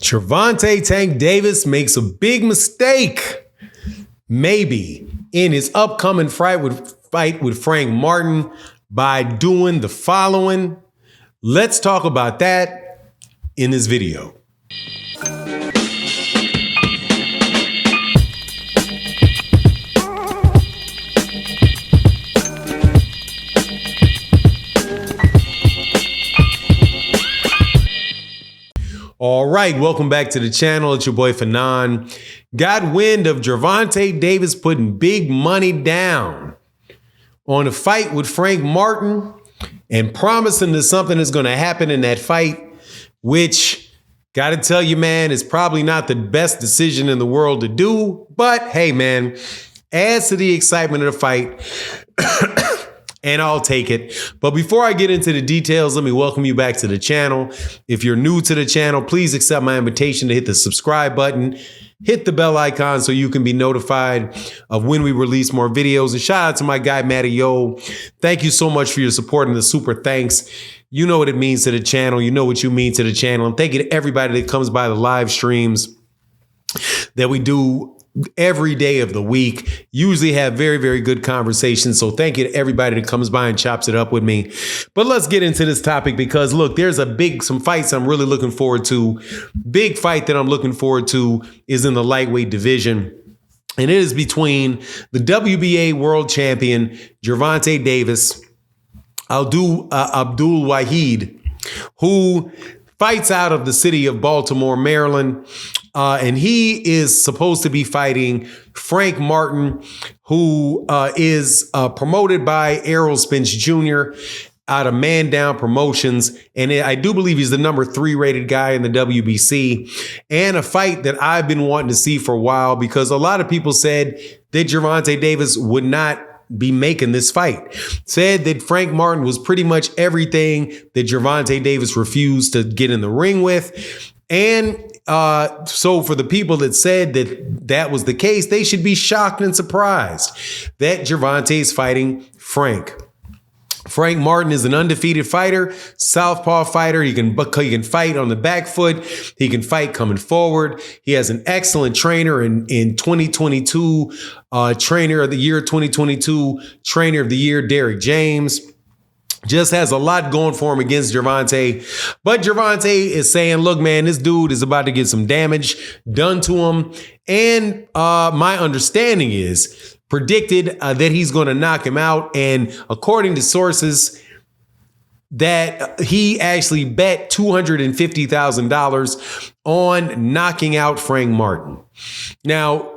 Gervonta Tank Davis makes a big mistake, maybe, in his upcoming fight with Frank Martin by doing the following. Let's talk about that in this video. All right, welcome back to the channel. It's your boy Fanon. Got wind of Gervonta Davis putting big money down on a fight with Frank Martin and promising that something is going to happen in that fight, which, got to tell you, man, is probably not the best decision in the world to do. But hey, man, adds to the excitement of the fight. And I'll take it. But before I get into the details, let me welcome you back to the channel. If you're new to the channel, please accept my invitation to hit the subscribe button, hit the bell icon so you can be notified of when we release more videos. And shout out to my guy, Matty Yo. Thank you so much for your support and the super thanks. You know what it means to the channel. You know what you mean to the channel. And thank you to everybody that comes by the live streams that we do every day of the week. Usually have very, very good conversations. So thank you to everybody that comes by and chops it up with me. But let's get into this topic because look, there's some fights I'm really looking forward to. Big fight that I'm looking forward to is in the lightweight division. And it is between the WBA world champion, Gervonta Davis, Abdul Wahid, who fights out of the city of Baltimore, Maryland. And he is supposed to be fighting Frank Martin, who is promoted by Errol Spence Jr. out of Man Down Promotions. And I do believe he's the number 3 rated guy in the WBC. And a fight that I've been wanting to see for a while because a lot of people said that Gervonta Davis would not be making this fight. Said that Frank Martin was pretty much everything that Gervonta Davis refused to get in the ring with. And so for the people that said that that was the case, they should be shocked and surprised that Gervonta is fighting Frank. Frank Martin is an undefeated fighter, southpaw fighter. He can fight on the back foot. He can fight coming forward. He has an excellent trainer in 2022, trainer of the year, 2022 trainer of the year, Derrick James. Just has a lot going for him against Javante. But Javante is saying, look, man, this dude is about to get some damage done to him. And my understanding is predicted that he's going to knock him out. And according to sources, that he actually bet $250,000 on knocking out Frank Martin. Now,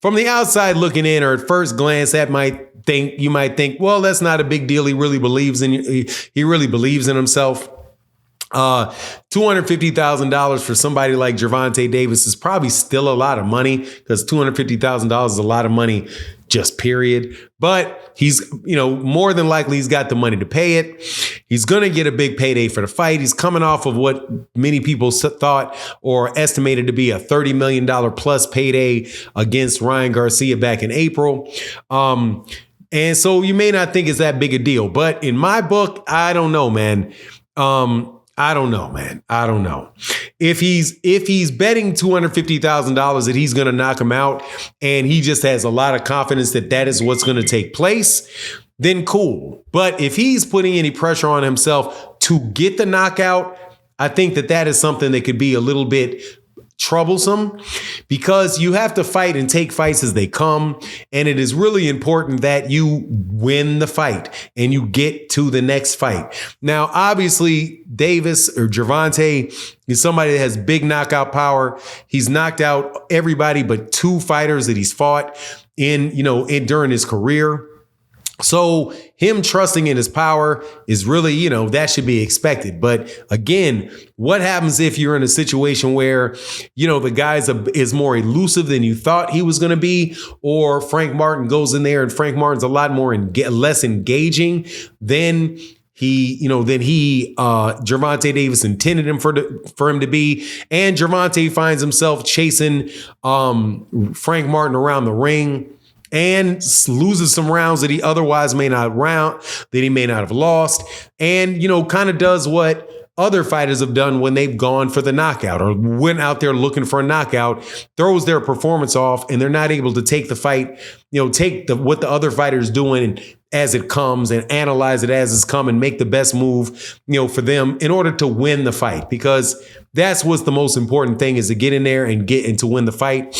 from the outside looking in, or at first glance, you might think, well, that's not a big deal. He really believes in himself. $250,000 for somebody like Gervonta Davis is probably still a lot of money because $250,000 is a lot of money, just period. But he's, more than likely he's got the money to pay it. He's going to get a big payday for the fight. He's coming off of what many people thought or estimated to be a $30 million plus payday against Ryan Garcia back in April. And so you may not think it's that big a deal, but in my book, I don't know, man. I don't know. If he's betting $250,000 that he's going to knock him out and he just has a lot of confidence that that is what's going to take place, then cool. But if he's putting any pressure on himself to get the knockout, I think that is something that could be a little bit troublesome because you have to fight and take fights as they come. And it is really important that you win the fight and you get to the next fight. Now, obviously, Davis or Gervonta is somebody that has big knockout power. He's knocked out everybody but 2 fighters that he's fought during his career. So him trusting in his power is really, that should be expected. But again, what happens if you're in a situation where, the guy is more elusive than you thought he was going to be, or Frank Martin goes in there and Frank Martin's a lot more less engaging than Gervonta Davis intended him for him to be. And Gervonta finds himself chasing Frank Martin around the ring and loses some rounds that he otherwise may not have lost. And, kind of does what other fighters have done when they've gone for the knockout or went out there looking for a knockout, throws their performance off, and they're not able to take the fight, take what the other fighter's doing as it comes and analyze it as it's come and make the best move, for them in order to win the fight, because that's what's the most important thing, is to get in there and get and to win the fight.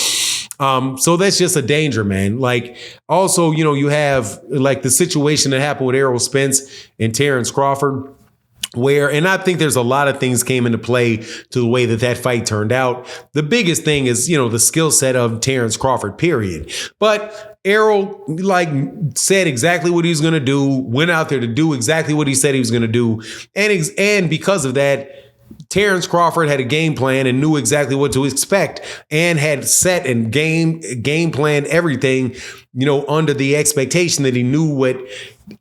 So that's just a danger, man. Like, also, you have like the situation that happened with Errol Spence and Terrence Crawford, and I think there's a lot of things came into play to the way that fight turned out. The biggest thing is, the skill set of Terrence Crawford, period. But Errol, said exactly what he was going to do, went out there to do exactly what he said he was going to do. And because of that, Terrence Crawford had a game plan and knew exactly what to expect and had set and game planned everything, under the expectation that he knew what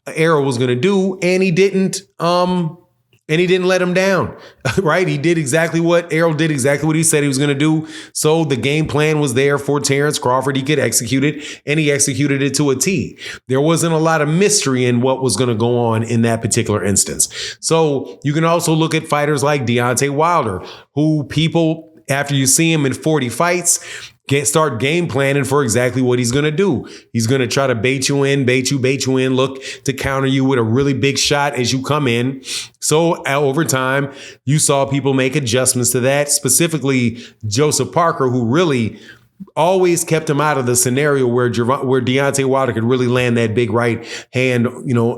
Errol was going to do, and he didn't let him down, right? He did exactly what Errol did, exactly what he said he was going to do. So the game plan was there for Terrence Crawford. He could execute it, and he executed it to a T. There wasn't a lot of mystery in what was going to go on in that particular instance. So you can also look at fighters like Deontay Wilder, who people, after you see him in 40 fights, start game planning for exactly what he's going to do. He's going to try to bait you in, look to counter you with a really big shot as you come in. So over time, you saw people make adjustments to that, specifically Joseph Parker, who really always kept him out of the scenario where Deontay Wilder could really land that big right hand,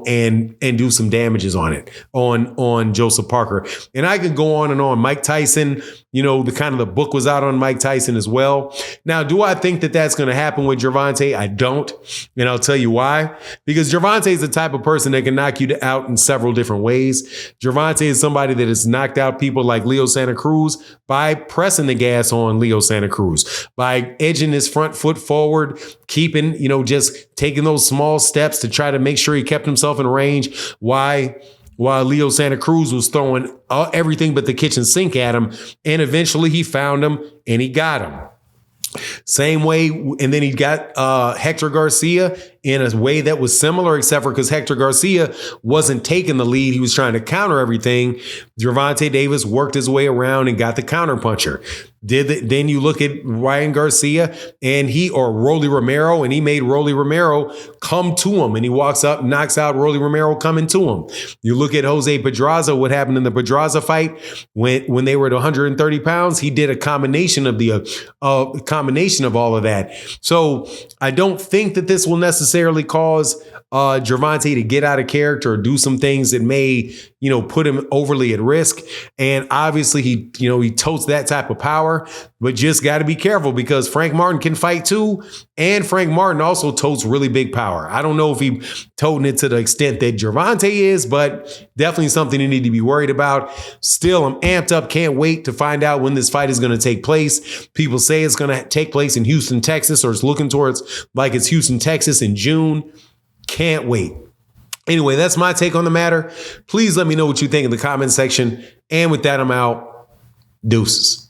and do some damages on Joseph Parker. And I could go on and on. Mike Tyson, the book was out on Mike Tyson as well. Now, do I think that that's going to happen with Gervonta? I don't. And I'll tell you why. Because Gervonta is the type of person that can knock you out in several different ways. Gervonta is somebody that has knocked out people like Leo Santa Cruz by pressing the gas on Leo Santa Cruz, by edging his front foot forward, keeping, just taking those small steps to try to make sure he kept himself in range. While Leo Santa Cruz was throwing everything but the kitchen sink at him, and eventually he found him and he got him. Same way, and then he got Hector Garcia in a way that was similar, except for because Hector Garcia wasn't taking the lead. He was trying to counter everything. Gervonta Davis worked his way around and got the counter puncher. Then you look at Ryan Garcia or Rolly Romero, and he made Rolly Romero come to him, and he walks up, knocks out Rolly Romero coming to him. You look at Jose Pedraza, what happened in the Pedraza fight when they were at 130 pounds, he did a combination of all of that. So I don't think that this will necessarily cause Gervonta to get out of character or do some things that may, put him overly at risk. And obviously he totes that type of power, but just got to be careful because Frank Martin can fight too. And Frank Martin also totes really big power. I don't know if he toting it to the extent that Gervonta is, but definitely something you need to be worried about. Still, I'm amped up. Can't wait to find out when this fight is going to take place. People say it's going to take place in Houston, Texas, or it's looking towards like it's Houston, Texas in June. Can't wait. Anyway, that's my take on the matter. Please let me know what you think in the comment section. And with that, I'm out. Deuces.